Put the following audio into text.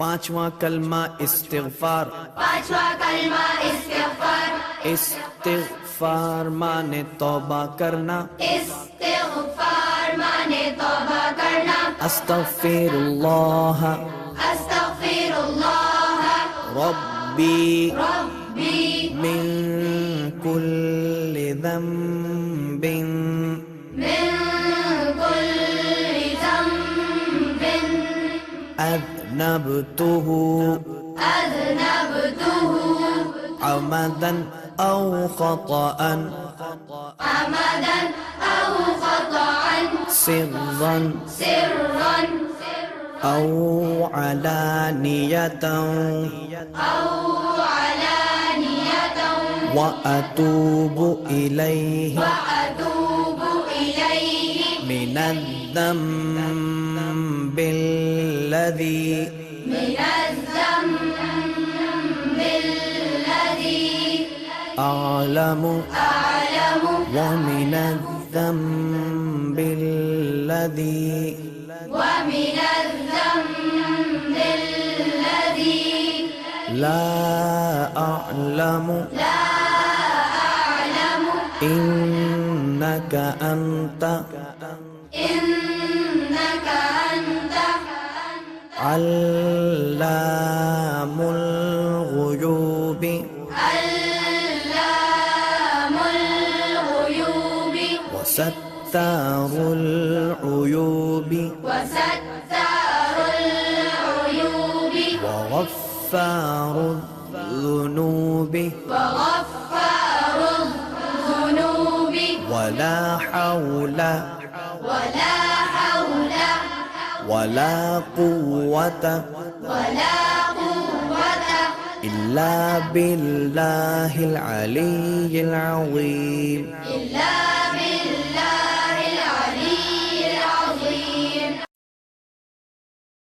पांचवा कलमा इस्तिग़फ़ार। इस्तिग़फ़ार माने तौबा करना। अस्तग़फ़िरुल्लाह रब्बी मिन कुल्लि ज़ंबिन अज़नबतुहु अमदन औ ख़तअन सिर्रन औ अलानियतन व अतूबु इलैहि मिनज़्ज़म्बिल्लज़ी अअलमु व मिनज़्ज़म्बिल्लज़ी ला अअलमु इन्नका अंत अल्लामुल गुयूबि वसत्तारुल उयूबि वगफ्फारुल ज़ुनूबि वला हौल वला कुव्वत इल्ला बिल्लाहिल अलिय्यिल अज़ीम।